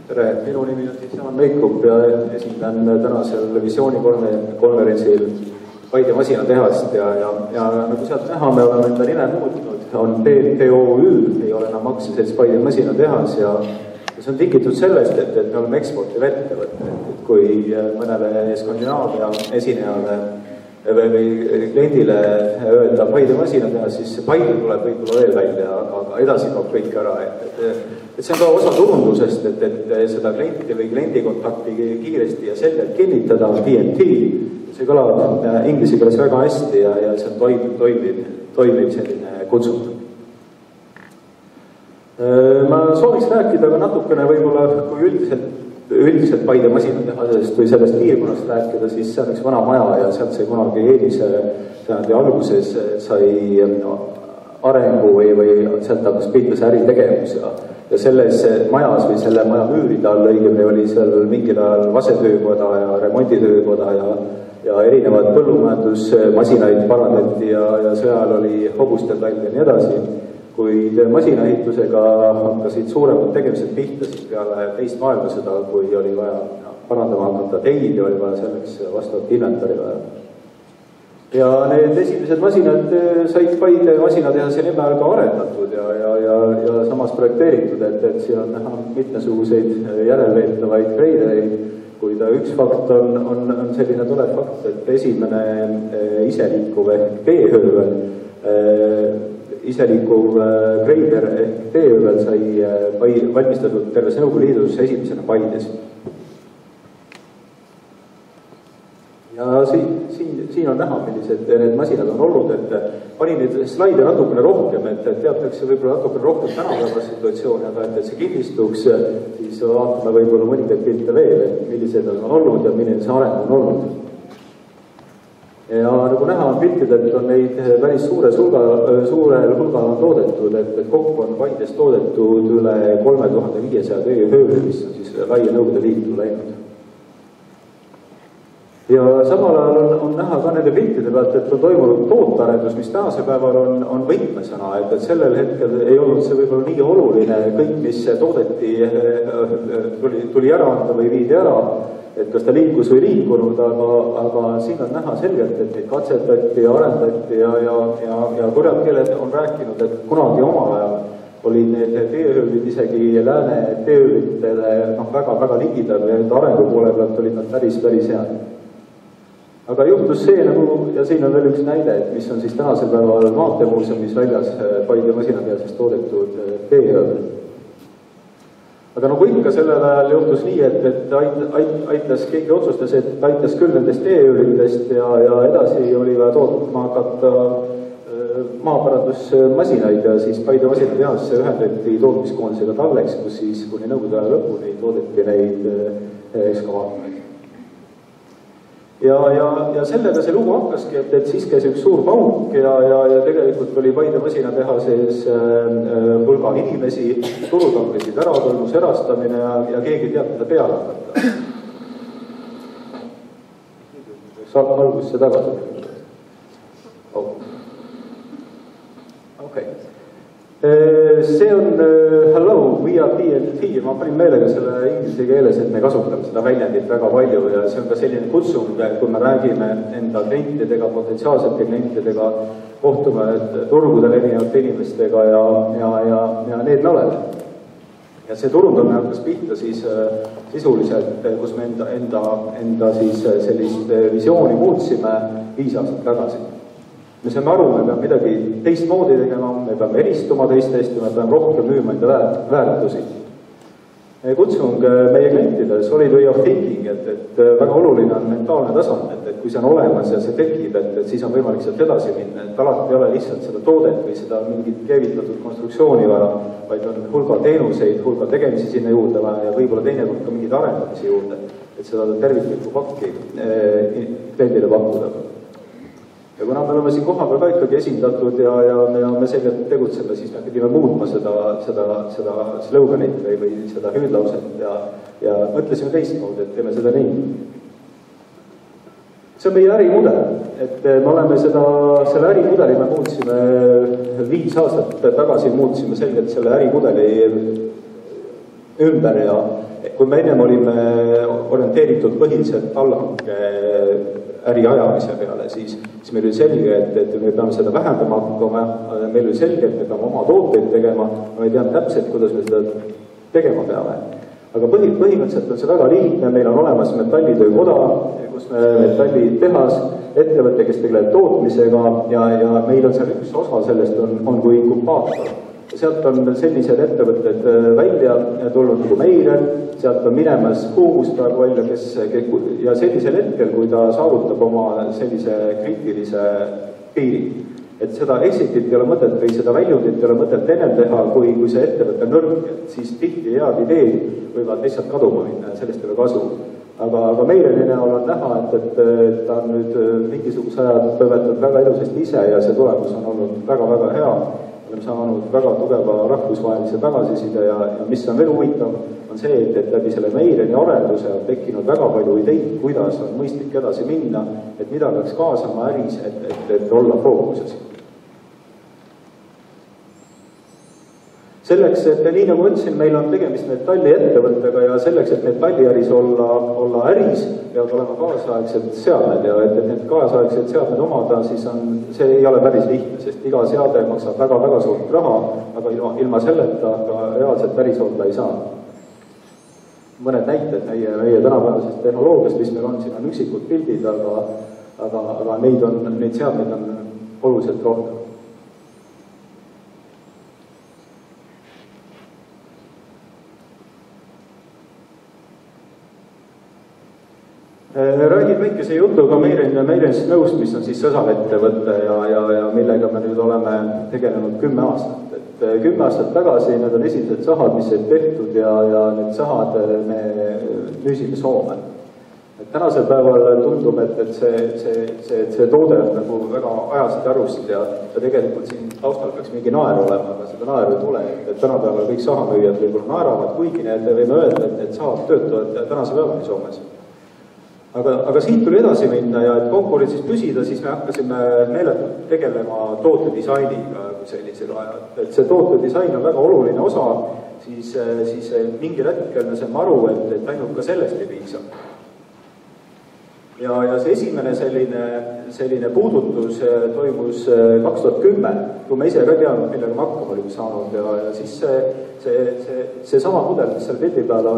Tere, minu nimi on Jaan Meikup ja esindan tänasel visioonikonverentsil Paide masinatehast ja nagu sealt näha, me oleme enda nime muutnud, on POÜ, ei ole enam aktsiaselts Paide masinatehas ja see on tingitud sellest, et me oleme eksportiv ettevõte, et kui mõnele Skandinaavia esinejale või kliendile öelda Paide masinatehas, siis Paide tuleb võib-olla veel välja, aga edasi kaob kõik ära, et see on ka osa turundusest, et seda klienti või kliendikontakti kiiresti ja selgelt kinnitada, TNT, see kõlab inglise keeles väga hästi ja see on toimib selline kutsung. Ma sooviks rääkida ka natukene võib-olla, kui üldiselt Paide masinatehasest või sellest piirkonnast rääkida, siis see on üks vana maja ja sealt sai kunagi eelmise sajandi alguses sai arengu või sealt hakkas pihta see äritegevus ja selles majas või selle maja müüride all õigemini oli seal mingil ajal vasetöökoda ja remonditöökoda ja erinevad põllumajandusmasinaid parandati ja sõja ajal oli hobustel välja ja nii edasi. Kuid masinaehitusega hakkasid suuremad tegemised pihta siis peale teist maailmasõda, kui oli vaja parandama hakata teid ja oli vaja selleks vastavat inventari vaja. Ja need esimesed masinad said Paide masinatehase nime all ka arendatud ja samas projekteeritud, et siin on näha mitmesuguseid järelveetavaid kreidereid, kuid üks fakt on selline tore fakt, et esimene iseliikuv ehk teehöövel iseliikuv kreider ehk teehöövel sai valmistatud terves Nõukogude Liidus esimesena Paides. Ja siin on näha, millised need masinad on olnud, et panin neid slaide natukene rohkem, et teatakse võib-olla natukene rohkem tänapäevast situatsiooni, aga et see kinnistuks, siis vaatame võib-olla mõningaid pilte veel, et millised on olnud ja milline see areng on olnud. Ja nagu näha on piltidelt, on neid päris suurel hulgal on toodetud, et kokku on Paides toodetud üle 3500 teehööli, mis on siis laia Nõukogude Liitu läinud. Ja samal ajal on näha ka nende piltide pealt, et on toimunud tootearendus, mis tänase päeval on võtmesõna, et sellel hetkel ei olnud see võib-olla nii oluline, kõik, mis toodeti, tuli ära anda või viidi ära, et kas ta liikus või liikunud, aga siin on näha selgelt, et neid katsetati ja arendati ja kurjad keeled on rääkinud, et kunagi omal ajal olid need teehöölid isegi lääne teehöölitele väga ligidal ja arengu poole pealt olid nad päris head. Aga juhtus see, ja siin on veel üks näide, et mis on siis tänasel päeval Maanteemuuseumis väljas Paide masinatehasest toodetud teehööl. Aga nagu ikka sellel ajal juhtus nii, et aitas keegi otsustas, et aitas küll nendest teehöölidest ja edasi oli vaja tootma hakata maaparandusmasinaid ja siis Paide masinatehasesse ühendati tootmiskoondisega Tallex, kus siis kuni Nõukogude aja lõpuni toodeti neid ekskavaatoreid. Ja sellega see lugu hakkaski, et siis käis üks suur pauk ja tegelikult oli Paide masinatehases hulga inimesi, turud hakkasid ära, toimus erastamine ja keegi teab teda peale hakata. Saab algusse tagasi. Okay. See on hello, we are TNT, ma panin meelega selle inglise keeles, et me kasutame seda väljendit väga palju ja see on ka selline kutsung, kui me räägime enda klientidega, potentsiaalsete klientidega, kohtume turgudel erinevate inimestega ja need me oleme. Ja see turundamine hakkas pihta siis sisuliselt, kus me enda siis sellist visiooni muutsime 5 aastat tagasi. Me saame aru, me peame midagi teistmoodi tegema, me peame eristuma teistest ja me peame rohkem müüma enda väärtusi. Kutsung meie klientidele, solid way of thinking, et väga oluline on mentaalne tasand, et kui see on olemas ja see tekib, et siis on võimalik sealt edasi minna, et alati ei ole lihtsalt seda toodet või seda mingit keevitatud konstruktsiooni vaja, vaid on hulga teenuseid, hulga tegemisi sinna juurde vaja ja võib-olla teinekord ka mingid arendamisi juurde, et seda terviklikku pakki kliendile pakkuda. Ja kuna me oleme siin kohapeal ka ikkagi esindatud ja me selgelt tegutseme, siis me pidime muutma seda sloganit või seda hüüdlauset ja mõtlesime teistmoodi, et teeme seda nii. See on meie ärimudel, et me oleme selle ärimudeli me muutsime 5 aastat tagasi, muutsime selgelt selle ärimudeli ümber ja kui me ennem olime orienteeritud põhiliselt tallanike äri ajamise peale, siis meil oli selge, et me peame seda vähendama hakkama, meil oli selge, et me peame oma tooteid tegema, ma ei teadnud täpselt, kuidas me seda tegema peame. Aga põhimõtteliselt on see väga lihtne, meil on olemas metallitöökoda, kus me metallitehas, ettevõte, kes tegeleb tootmisega ja meil on seal üks osa sellest on kui inkubaator. Sealt on sellised ettevõtted välja tulnud nagu Meirer, sealt on minemas Huus praegu välja, ja sellisel hetkel, kui ta saavutab oma sellise kriitilise piiri. Et seda exitit ei ole mõtet või seda väljundit ei ole mõtet ennem teha, kui see ettevõte nõrk, siis tihti head ideed võivad lihtsalt kaduma minna ja sellest ei ole kasu. Aga Meireri näol on näha, et ta on nüüd mingisuguse ajad toimetanud väga ilusasti ise ja see tulemus on olnud väga-väga hea. Oleme saanud väga tugeva rahvusvahelise tagasiside ja mis on veel huvitav, on see, et läbi selle Meireni arenduse on tekkinud väga palju ideid, kuidas on mõistlik edasi minna, et mida peaks kaasama äris, et olla fookuses. Selleks, et nii nagu ütlesin, meil on tegemist metalliettevõttega ja selleks, et metalliäris olla äris, peavad olema kaasaegsed seadmed ja et need kaasaegsed seadmed omada, siis see ei ole päris lihtne, sest iga seade maksab väga-väga suurt raha, aga ilma selleta ka reaalselt äris olla ei saa. Mõned näited meie tänapäevasest tehnoloogiast, mis meil on, siin on üksikud pildid, aga neid seadmeid on oluliselt rohkem. Räägin väikese jutuga Meirenist nõust, mis on siis sõsavettevõte ja millega me nüüd oleme tegelenud 10 aastat. Et 10 aastat tagasi need on esimesed sahad, mis said tehtud ja need sahad me müüsime Soome. Et tänasel päeval tundub, et see toode on nagu väga ajast arust ja tegelikult siin taustal peaks mingi naer olema, aga seda naeru ei tule. Et tänapäeval kõik sahamüüjad võib-olla naeravad, kuigi need võime öelda, et need sahad töötavad tänase päevani Soomes. Aga siit tuli edasi minna ja et konkurentsis püsida, siis me hakkasime meeletult tegelema tootedisainiga sellisel ajal. Et see tootedisain on väga oluline osa, siis mingil hetkel me saime aru, et ainult ka sellest ei piisa. Ja see esimene selline puudutus toimus 2010, kui me ise ka teame, millega me hakkama olime saanud ja siis see sama mudel, mis seal pildi peal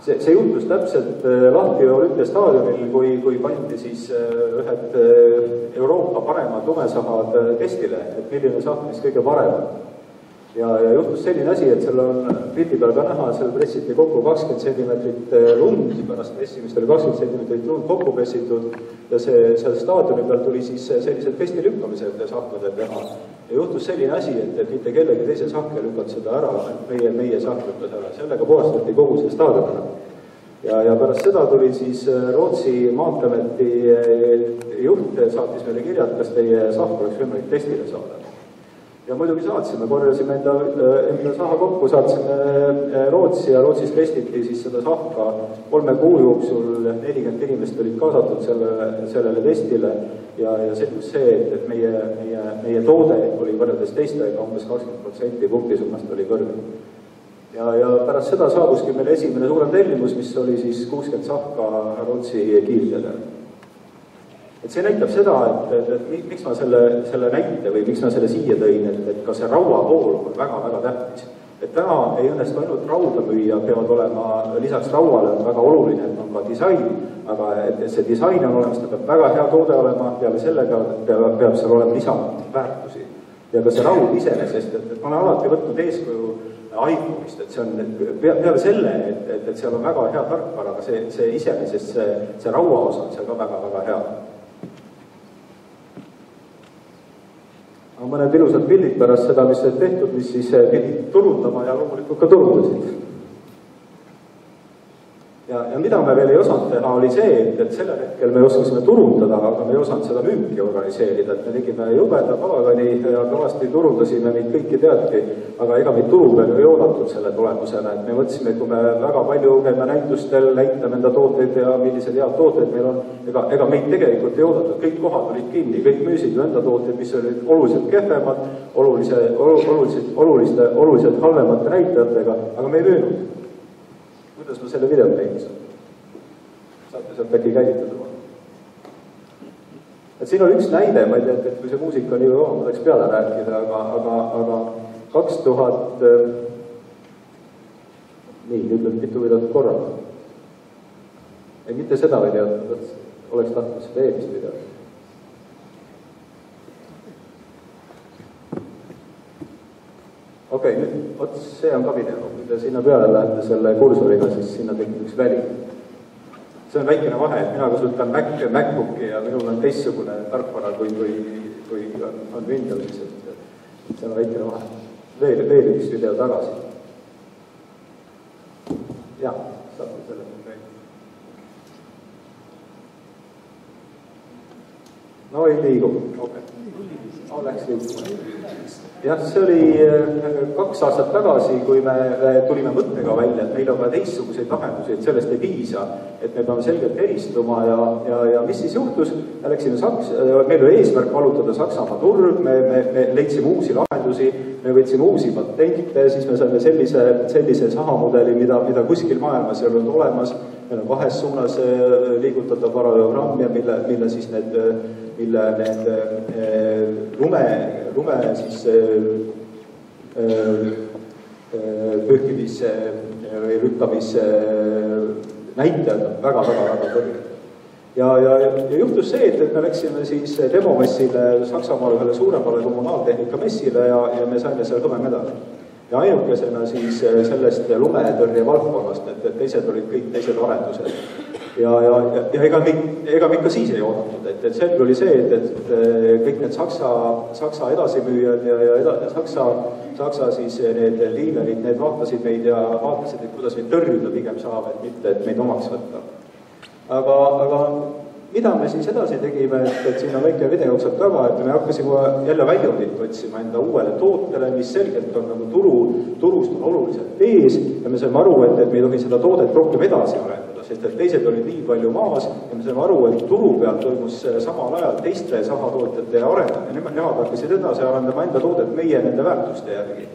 see juhtus täpselt lahti olümpiastaadionil, kui pandi siis ühed Euroopa paremad lumesahad testile, et milline sahk, mis kõige parem. Ja juhtus selline asi, et seal on pildi peal ka näha, seal pressiti kokku 20 centimeetrit lund, pärast esimestel 20 centimeetrit lund kokku pressitud ja seal staadioni peal tuli siis sellised testilükkamised sahkade teha. Ja juhtus selline asi, et mitte kellegi teise sahk ei lükanud seda ära, meie sahk lükkas ära. Sellega puhastati kogu see staadion. Ja pärast seda tuli siis Rootsi maanteameti juht saatis meile kirjad, kas teie sahk oleks võimalik testile saada. Ja muidugi saatsime, korjasime enda saha kokku, saatsime Rootsi ja Rootsis testiti siis seda sahka 3 kuu jooksul, 40 inimest olid kaasatud sellele testile ja selgus see, et meie toode oli võrreldes teistega umbes 20% punktisummast oli kõrgem. Ja pärast seda saabuski meil esimene suurem tellimus, mis oli siis 60 sahka Rootsi kiildele. Et see näitab seda, et miks ma selle näite või miks ma selle siia tõin, et ka see raua pool on väga-väga tähtis. Et täna ei õnnestu ainult rauda müüa, peavad olema, lisaks rauale on väga oluline, et on ka disain, aga et see disain on olemas, ta peab väga hea toode olema, peale sellega peab seal olema lisaväärtusi. Ja ka see raud iseenesest, et ma olen alati võtnud eeskuju aikumist, et see on peale selle, et seal on väga hea tarkvara, aga see iseenesest see raua osa on seal ka väga-väga hea. Mõned ilusad pildid pärast seda, mis on tehtud, mis siis pidid turundama ja loomulikult ka turundasid. Ja mida me veel ei osanud teha, oli see, et sellel hetkel me oskasime turundada, aga me ei osanud seda müüki organiseerida, et me tegime jubeda palagani ja kõvasti turundasime, meid kõiki teadki, aga ega meid turu peal ei oodatud selle tulemusena, et me mõtlesime, et kui me väga palju käime näitustel, näitame enda tooteid ja millised head tooted meil on, ega meid tegelikult ei oodatud, kõik kohad olid kinni, kõik müüsid ju enda tooteid, mis olid oluliselt kehvemad, oluliselt halvemate näitajatega, aga me ei müünud. Kuidas ma selle videot teinud saan? Saate sealt äkki käivitada? Et siin on üks näide, ma ei tea, et kui see muusika on nii või ma tahaks peale rääkida, aga 2000... Nii, nüüd on mitu videot korraga. Ei, mitte seda videot, oleks tahtnud seda eelmist videot. Okei, nüüd, see on ka video, kui te sinna peale lähete selle kursoriga, siis sinna tekib üks väli. See on väikene vahe, et mina kasutan MacBooki ja minul on teistsugune tarkvara, kui on Windowsis, et see on väikene vahe. Veel üks video tagasi. Jah, saate selle konkreetne. No ei liigu, okei. Läks liikuma. Jah, see oli 2 aastat tagasi, kui me tulime mõttega välja, et meil on vaja teistsuguseid lahendusi, et sellest ei piisa, et me peame selgelt eristuma ja mis siis juhtus? Me läksime meil oli eesmärk valutada Saksamaa turg, me leidsime uusi lahendusi, me võtsime uusi patente, siis me saime sellise sahamudeli, mida kuskil maailmas ei olnud olemas, meil on 2 suunas liigutatav parallelogramm ja mille siis need lume siis pühkimise või rüttamise näitajad on väga kõrged. Ja juhtus see, et me läksime siis demomassile Saksamaal ühele suuremale kommunaaltehnika messile ja me saime seal hõbemedali. Ja ainukesena siis sellest lumetõrje valdkonnast, et teised olid kõik teised arendused. Ja ega me ikka siis ei oodatud, et selge oli see, et kõik need Saksa edasimüüjad ja Saksa siis need diilerid, need vaatasid meid ja vaatasid, et kuidas meid tõrjuda pigem saab, et mitte, et meid omaks võtta. Aga mida me siis edasi tegime, et siin on väike video jookseb taga, et me hakkasime jälle väljundit otsima enda uuele tootele, mis selgelt on nagu turust on oluliselt ees ja me saime aru, et me ei tohi seda toodet rohkem edasi arendada, sest et teised olid nii palju maas ja me saime aru, et turu peal toimus samal ajal teiste sahatootjate arendamine, nemad hakkasid edasi arendama enda toodet meie nende väärtuste järgi.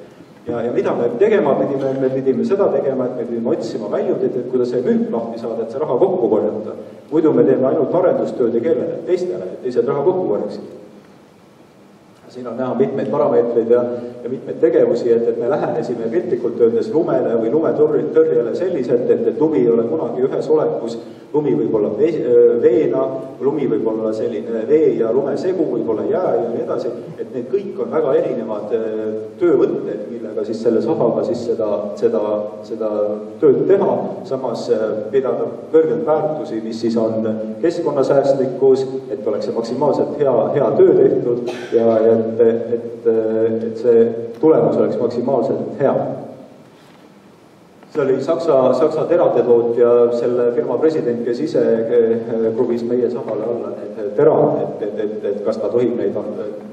Ja mida me tegema pidime, me pidime seda tegema, et me pidime otsima väljundit, et kuidas see müük lahti saada, et see raha kokku korjata. Muidu me teeme ainult arendustööd ja kellele, teistele, et teised raha kokku korjaksid. Siin on näha mitmeid parameetreid ja mitmeid tegevusi, et me lähenesime piltlikult öeldes lumele või lumetõrjele selliselt, et lumi ei ole kunagi ühes olekus, lumi võib olla veena, lumi võib olla selline vee ja lumesegu, võib olla jää ja nii edasi, et need kõik on väga erinevad töövõtted, millega siis selle sahaga siis seda tööd teha, samas pidada kõrgelt väärtusi, mis siis on keskkonnasäästlikkus, et oleks see maksimaalselt hea töö tehtud ja et see tulemus oleks maksimaalselt hea. See oli Saksa teradetootja, selle firma president, kes ise krubis meie sahale alla need terad, et kas ta tohib neid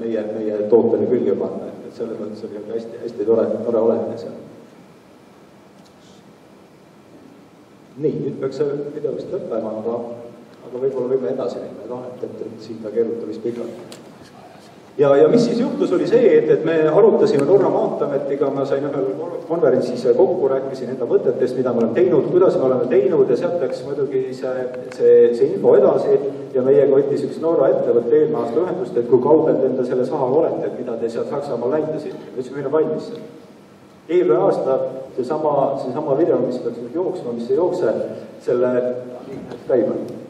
meie tootele külge panna, et selles mõttes oli hästi tore olemine seal. Nii, nüüd peaks see video vist lõppema, aga võib-olla võime edasi minna, et siin ta keeruta vist pikalt. Ja mis siis juhtus oli see, et me arutasime Norra Maanteametiga, ma sain ühel konverentsis kokku, rääkisin enda mõtetest, mida me oleme teinud, kuidas me oleme teinud ja sealt läks muidugi see info edasi ja meiega võttis üks Norra ettevõtte eelmine aasta ühendust, et kui kaugel te enda selle sahaga olete, et mida te sealt Saksamaal näitasid. Me ütlesime, meil on valmis see. Eelmine aasta seesama video, mis peaks nüüd jooksma, mis ei jookse, selle käima.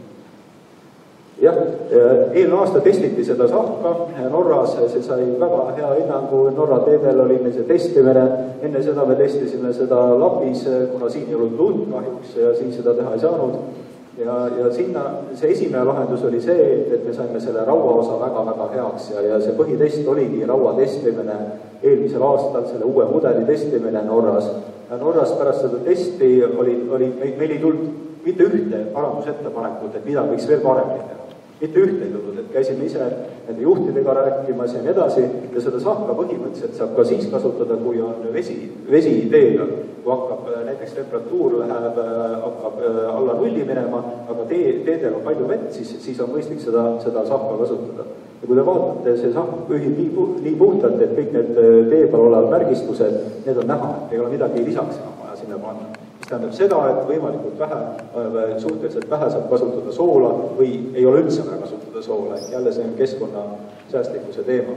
Jah, eelmine aasta testiti seda sahka Norras, see sai väga hea hinnangu, Norra teedel oli meil see testimine, enne seda me testisime seda Lapis, kuna siin ei olnud lund kahjuks ja siin seda teha ei saanud. Ja sinna see esimene lahendus oli see, et me saime selle rauaosa väga heaks ja see põhitest oligi raua testimine eelmisel aastal, selle uue mudeli testimine Norras. Ja Norras pärast seda testi meil ei tulnud mitte ühte parandusettepanekut, et mida võiks veel paremini teha. Mitte ühte ei tulnud, et käisime ise nende juhtidega rääkimas ja nii edasi ja seda sahka põhimõtteliselt saab ka siis kasutada, kui on vesi teega, kui hakkab näiteks temperatuur hakkab alla nulli minema, aga teedel on palju vett, siis on mõistlik seda sahka kasutada. Ja kui te vaatate, see sahk pühib nii puhtalt, et kõik need tee peal olevad märgistused, need on näha, ei ole midagi lisaks enam vaja sinna panna. Mis tähendab seda, et võimalikult vähe, suhteliselt vähe saab kasutada soola või ei ole üldse vaja kasutada soola, et jälle see on keskkonna säästlikkuse teema.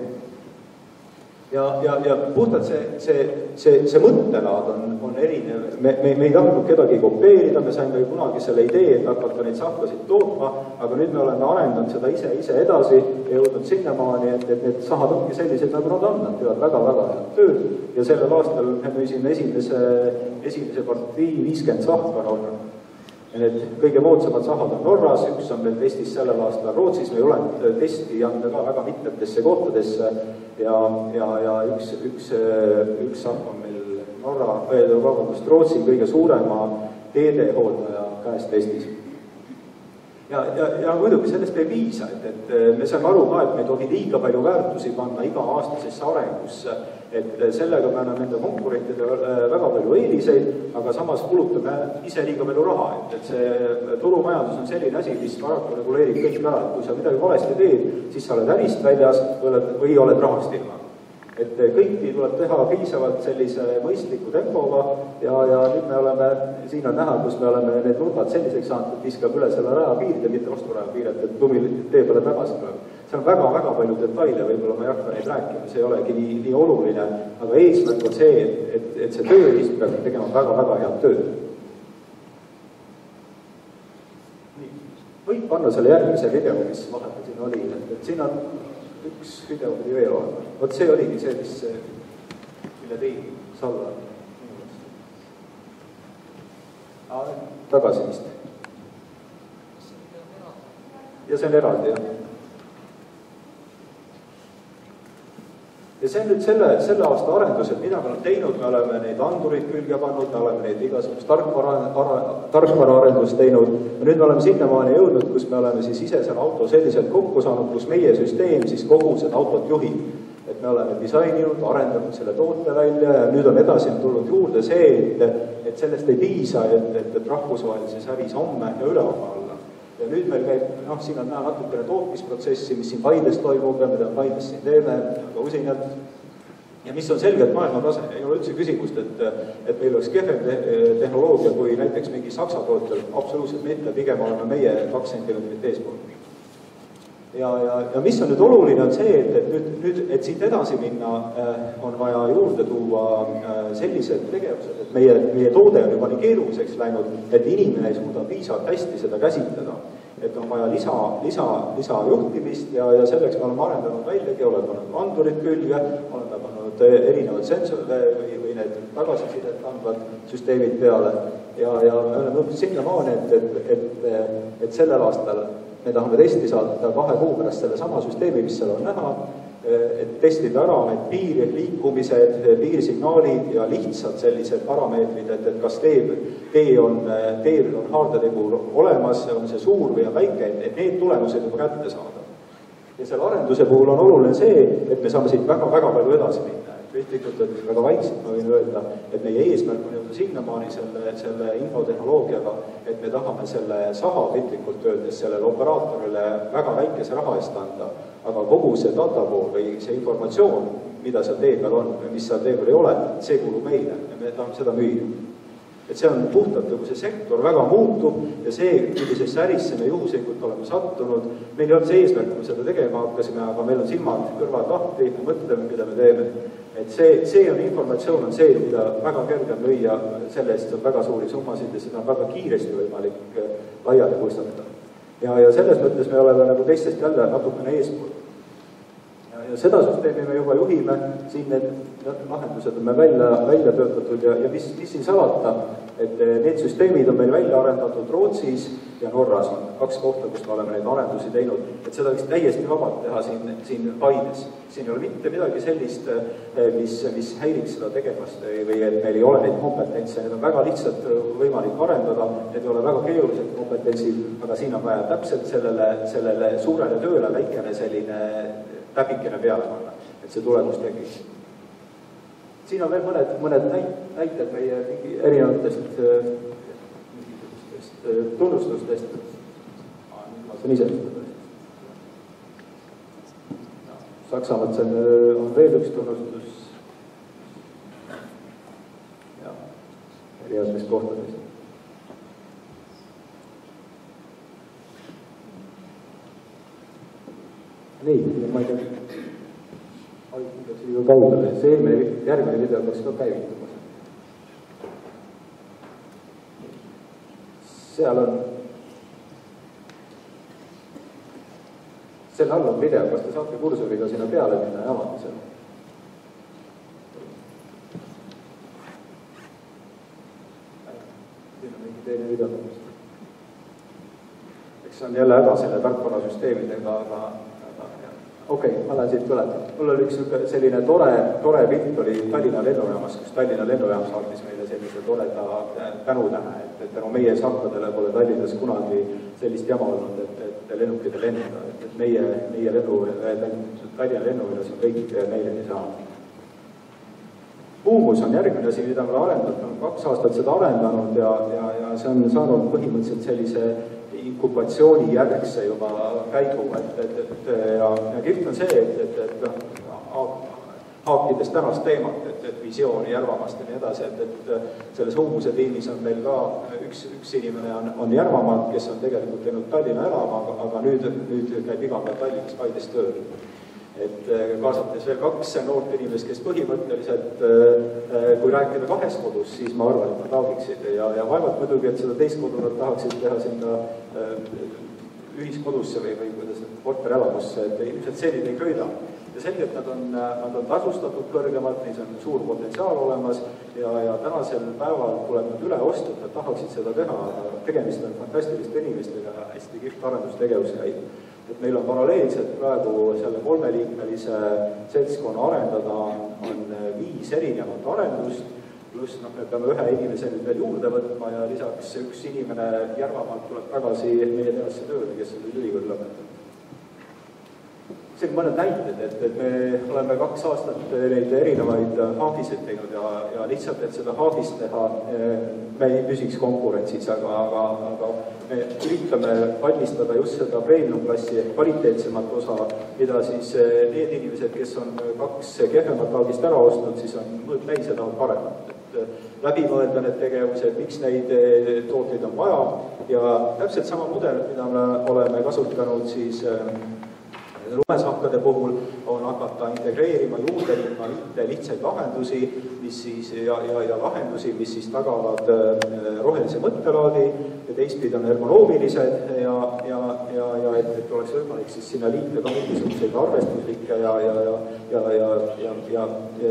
Ja puhtalt see mõttelaad on erinev. Me ei tahtnud kedagi kopeerida, me saime kunagi selle idee, et hakata neid sahkasid tootma, aga nüüd me oleme arendanud seda ise edasi ja jõudnud sinnamaani, et need sahad ongi sellised, nagu nad on, nad teevad väga-väga head tööd ja sellel aastal me müüsime esimese partii 50 sahka Norra. Need kõige moodsamad sahad on Norras, üks on meil testis sellel aastal Rootsis, me ei ole testi anda ka väga mitmetesse kohtadesse ja üks sahk on meil Rootsi kõige suurema teedehooldaja käest testis. Ja muidugi sellest ei piisa, et me saame aru ka, et me ei tohi liiga palju väärtusi panna iga-aastasesse arengusse, et sellega me anname enda konkurentidele väga palju eeliseid, aga samas kulutame ise liiga palju raha, et see turumajandus on selline asi, mis paraku reguleerib kõik ära, et kui sa midagi valesti teed, siis sa oled ärist väljas või oled rahast ilma. Et kõiki tuleb teha piisavalt sellise mõistliku tempoga ja nüüd me oleme, siin on näha, kus me oleme need nurgad selliseks saanud, et viskab üle selle rajapiirid ja mitte vastu rajapiirid, et lumi tee peale tagasi tuleb. See on väga-väga palju detaile, võib-olla ma ei hakka neid rääkima, see ei olegi nii oluline, aga eesmärk on see, et see tööriist peab tegema väga-väga head tööd. Võib panna selle järgmise video, mis vahepeal siin oli, et siin on üks video pidi veel olema. Vot see oligi see, mille tegi Salla. Tagasi vist. Ja see on eraldi, jah. Ja see on nüüd selle aasta arendused, mida me oleme teinud, me oleme neid andurid külge pannud, me oleme neid igasugust tarkvaraarendust teinud ja nüüd me oleme sinnamaani jõudnud, kus me oleme siis ise selle auto selliselt kokku saanud, kus meie süsteem siis kogu seda autot juhib. Et me oleme disaininud, arendanud selle toote välja ja nüüd on edasi tulnud juurde see, et sellest ei piisa, et rahvusvahelises äris homme ja ülehomme olla. Ja nüüd meil käib, siin on näha natukene tootmisprotsessi, mis siin Paides toimub ja mida Paides siin teeme, aga usinad. Ja mis on selgelt maailma tase, ei ole üldse küsimust, et meil oleks kehvem tehnoloogia kui näiteks mingi saksa tootjal, absoluutselt mitte, pigem oleme meie 2 sentimeetrit eespool. Ja mis on nüüd oluline on see, et siit edasi minna on vaja juurde tuua sellised tegevused, et meie toode on juba nii keeruliseks läinud, et inimene ei suuda piisavalt hästi seda käsitleda. Et on vaja lisa juhtimist ja selleks me oleme arendanud väljagi, oleme pannud andurid külge, oleme pannud erinevad sensorid või need tagasisidet andvad süsteemid peale ja me oleme mõtnud sinnamaani, et sellel aastal me tahame testi saada 2 kuu pärast selle sama süsteemi, mis seal on näha, et testida ära need piirliikumised, piirsignaalid ja lihtsalt sellised parameetrid, et kas teel on haardetegur olemas, on see suur või on väike, et need tulemused juba kätte saada. Ja selle arenduse puhul on oluline see, et me saame siit väga-väga palju edasi minna. Piltlikult, et väga vaikselt ma võin öelda, et meie eesmärk on jõuda sinnamaani selle infotehnoloogiaga, et me tahame selle saha piltlikult öeldes sellele operaatorile väga väikese raha eest anda, aga kogu see datapool või see informatsioon, mida seal tee peal on või mis seal tee peal ei ole, see kuulub meile ja me tahame seda müüa. Et see on puhtalt, kui see sektor väga muutub ja see, millisesse ärisse me juhuslikult oleme sattunud, meil ei olnud see eesmärk, kui me seda tegema hakkasime, aga meil on silmad kõrvad lahti, me mõtleme, mida me teeme. Et see on informatsioon, on see, mida väga kerge müüa, selle eest on väga suuri summasid ja seda on väga kiiresti võimalik laiali puistata. Ja selles mõttes me oleme nagu teistest jälle natukene eespool. Ja seda süsteemi me juba juhime, siin need lahendused on me välja töötatud ja mis siin salata, et need süsteemid on meil välja arendatud Rootsis ja Norras on 2 kohta, kus me oleme neid arendusi teinud, et seda võiks täiesti vabalt teha siin Paides. Siin ei ole mitte midagi sellist, mis häiriks seda tegevust või et meil ei ole neid kompetentse, need on väga lihtsalt võimalik arendada, need ei ole väga keerulised kompetentsid, aga siin on vaja täpselt sellele suurele tööle väikene selline täpikene peale panna, et see tulemus tekiks. Siin on veel mõned näited meie erinevatest tunnustustest. Ma saan ise seda. Saksamaalt on veel üks tunnustus. Ja, erinevatest kohtadest. Nii, ma ei tea. Liiga kaugele, see järgmine video peaks ka käivitumas. Seal on, selle all on video, kas te saate kursoriga sinna peale minna ja avada selle? Siin on mingi teine video. Eks see on jälle häda selle tarkvarasüsteemidega, aga okei, ma lähen siit üle. Mul oli üks selline tore pilt oli Tallinna lennujaamas, kus Tallinna lennujaam saatis meile sellise toreda tänutähe, et tänu meie sahtadele pole Tallinnas kunagi sellist jama olnud, et lennukid ei lennada, et meie Tallinna lennuväljas on kõik meileni saanud. Buumus on järgmine asi, mida me arendanud, on 2 aastat seda arendanud ja see on saanud põhimõtteliselt sellise inkubatsiooni järgse juba käigu, ja kihvt on see, et haakides tänast teemat, et visiooni Järvamaast ja nii edasi, et selles Huumuse tiimis on meil ka üks inimene on Järvamaalt, kes on tegelikult teinud Tallinna elama, aga nüüd käib iga päev Tallinnas Paides tööl. Et kaasates veel 2 noort inimest, kes põhimõtteliselt, kui rääkida 2 kodus, siis ma arvan, et nad taagiksid ja vaevalt muidugi, et seda teist kodu nad tahaksid teha sinna ühiskodusse või kuidas korterelamusse, et ilmselt selline ei köida. Ja selgelt nad on tasustatud kõrgemalt, neis on suur potentsiaal olemas ja tänasel päeval tuleb nad üle osta, et nad tahaksid seda teha, aga tegemist on fantastiliste inimestega, hästi kihvt arendustegevus käib. Et meil on paralleelselt praegu selle 3-liikmelise seltskonna arendada on 5 erinevat arendust, pluss me peame 1 inimese nüüd veel juurde võtma ja lisaks üks inimene Järvamaalt tuleb tagasi meie tehasse tööle, kes on ülikooli lõpetanud. See on mõned näited, et me oleme 2 aastat neid erinevaid haagiseid teinud ja lihtsalt, et seda haagist teha, me ei püsiks konkurentsis, aga me üritame valmistada just seda premium-klassi ehk kvaliteetsemat osa, mida siis need inimesed, kes on 2 kehvemat haagist ära ostnud, siis on mõõt täis ja tahavad paremat. Läbi mõelda need tegevused, miks neid tooteid on vaja ja täpselt sama mudel, mida me oleme kasutanud siis lumesahkade puhul on hakata integreerima juurde lihtsaid lahendusi, lahendusi, mis siis tagavad rohelise mõttelaadi ja teistpidi on ergonoomilised ja et oleks võimalik siis sinna liita ka mingisuguseid arvestuslikke ja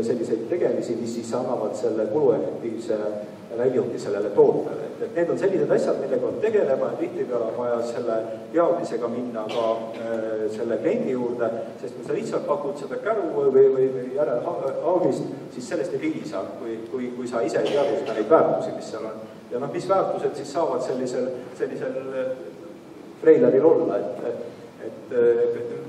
selliseid tegemisi, mis siis annavad selle kuluefektiivse väljuti sellele tootele. Et need on sellised asjad, millega on tegelema ja tihtipeale on vaja selle teadmisega minna ka selle kliendi juurde, sest kui sa lihtsalt pakud seda käru või järelhaagist, siis sellest ei piisa, kui sa ise ei teadvusta neid väärtusi, mis seal on. Ja mis väärtused siis saavad sellisel treileril olla, et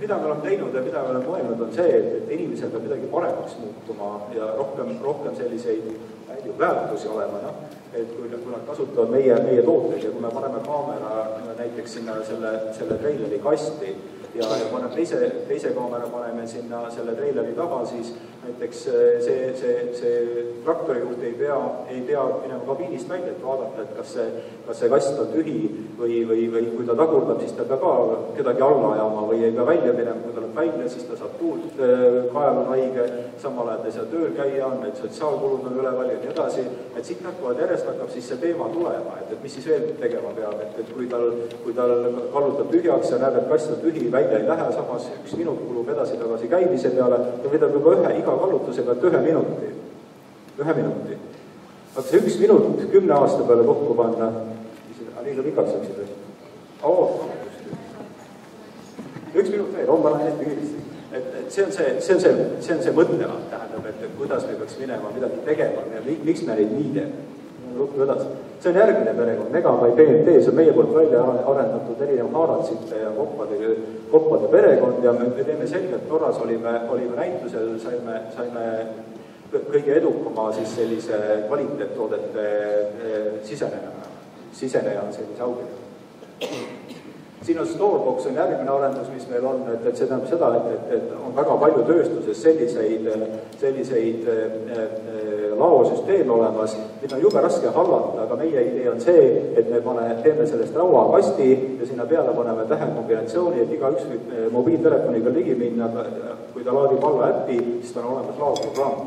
mida me oleme teinud ja mida me oleme mõelnud on see, et inimesel peab midagi paremaks muutuma ja rohkem selliseid väärtusi olema, et kui nad kasutavad meie tooteid ja kui me paneme kaamera näiteks sinna selle treileri kasti ja paneme teise kaamera paneme sinna selle treileri taha, siis näiteks see traktorijuht ei pea minema kabiinist välja, et vaadata, et kas see kast on tühi või kui ta tagurdab, siis ta peab ka kedagi alla ajama või ei pea välja minema, kui ta läheb välja, siis ta saab tuult, kael on haige, samal ajal ta ei saa tööl käia, need sotsiaalkulud on üleval ja nii edasi, et siit järjest hakkab siis see teema tulema, et mis siis veel tegema peab, et kui tal kallutab tühjaks ja näeb, et kast on tühi, välja ei lähe, samas 1 minut kulub edasi-tagasi käimise peale, ta võidab juba iga kallutuse pealt 1 minuti. aga see 1 minut 10 aasta peale kokku panna, liiga pikaks läksid või? 1 minut veel, ma lähen ette kiiresti. Et see on see mõtlema, tähendab, et kuidas me peaks minema midagi tegema ja miks me neid nii teeme. See on järgmine perekond, Megabai BNT, see on meie poolt välja arendatud erinev haaratsite ja koppade perekond ja me teeme selgelt, Norras olime näitusel, saime kõige edukama siis sellise kvaliteettoodete siseneja on sellise audiga. Siin on Storebox on järgmine arendus, mis meil on, et see tähendab seda, et on väga palju tööstuses selliseid laosüsteeme olemas, mida on jube raske hallata, aga meie idee on see, et me teeme sellest rauakasti ja sinna peale paneme tähekombinatsiooni, et igaüks võib mobiiltelefoniga ligi minna, kui ta laadib alla äpi, siis ta on olemas laoprogramm.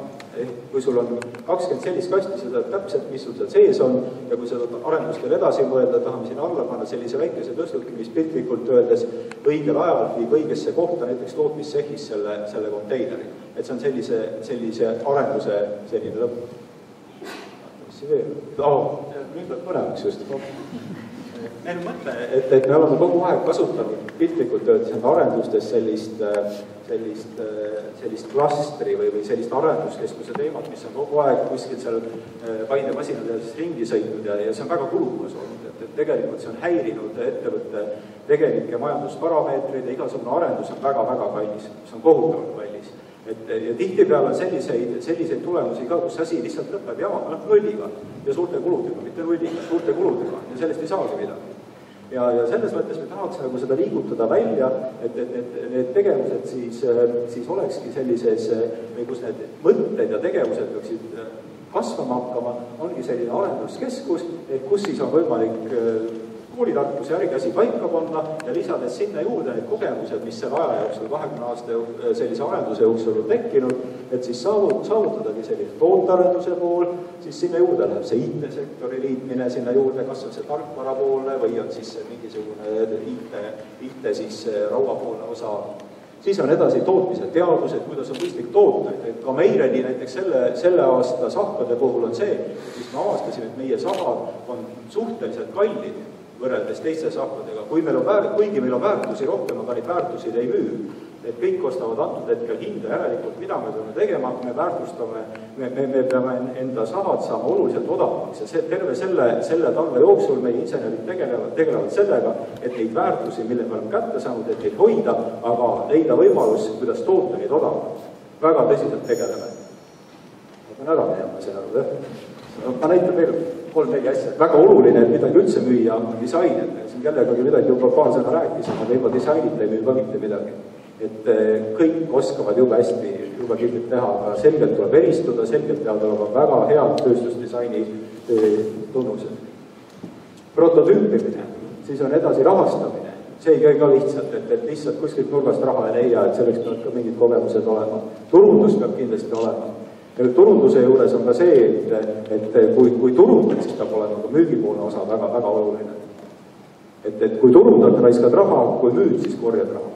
Kui sul on 20 sellist kasti, sa tead täpselt, mis sul seal sees on ja kui sa arendust veel edasi mõelda, tahame sinna alla panna sellise väikese tõstuki, mis piltlikult öeldes õigel ajal viib õigesse kohta, näiteks tootmissehis selle konteineri. Et see on sellise arenduse selline lõpp. Nüüd on põnevaks just. Meil on mõte, et me oleme kogu aeg kasutanud piltlikult öeldes arendustes sellist klastri või sellist arenduskeskuse teemat, mis on kogu aeg kuskil seal Paide masinades ringi sõitnud ja see on väga kulukas olnud, et tegelikult see on häirinud ettevõtte tegelikke majandusparameetreid ja igasugune arendus on väga-väga kallis, see on kohutavalt kallis. Ja tihtipeale on selliseid tulemusi ka, kus asi lihtsalt lõpeb nulliga ja suurte kuludega, mitte nulliga, suurte kuludega ja sellest ei saagi midagi. Ja selles mõttes me tahaks nagu seda liigutada välja, et need tegevused siis olekski sellises, või kus need mõtted ja tegevused peaksid kasvama hakkama, ongi selline arenduskeskus, kus siis on võimalik koolitarkuse järgi asi paika panna ja lisades sinna juurde need kogemused, mis selle aja jooksul 20 aasta sellise arenduse jooksul on tekkinud, et siis saavutadagi sellise tootarenduse pool, siis sinna juurde läheb see IT-sektori liitmine sinna juurde, kas on see tarkvara poolne või on siis mingisugune IT siis rauapoolne osa. Siis on edasi tootmise teadused, kuidas on mõistlik toota, et ka Meireni näiteks selle aasta sahkade puhul on see, mis me avastasime, et meie sahad on suhteliselt kallid võrreldes teiste sahkadega, kuigi meil on väärtusi rohkem, aga neid väärtusid ei müü. Et kõik ostavad antud hetkel hinda järelikult, mida me peame tegema, kui me väärtustame, me peame enda sahad saama oluliselt odavamaks ja terve selle talve jooksul meie insenerid tegelevad sellega, et neid väärtusi, mille me oleme kätte saanud, et neid hoida, aga leida võimalus, kuidas toota neid odavamaks. Väga tõsiselt tegeleme. Ma pean ära minema selle aru, ma näitan veel 3-4 asja. Väga oluline, et midagi üldse müüa on disain, et siin kellegagi midagi juba paar sõna rääkisime, aga juba disainita ei müü ka mitte midagi. Et kõik oskavad jube hästi jube kildit teha, aga selgelt tuleb eristuda, selgelt peavad olema väga head tööstusdisaini tunnused. Prototüüpimine, siis on edasi rahastamine. See ei käi ka lihtsalt, et lihtsalt kuskilt nurgast raha ei leia, et selleks peavad ka mingid kogemused olema. Turundus peab kindlasti olema. Turunduse juures on ka see, et kui turundad, siis peab olema ka müügipoolne osa väga oluline. Et kui turundad, raiskad raha, kui müüd, siis korjad raha.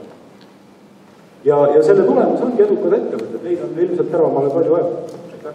Ja selle tulemus ongi edukad ettevõtted, neid on ilmselt teravamale palju vaja. Aitäh!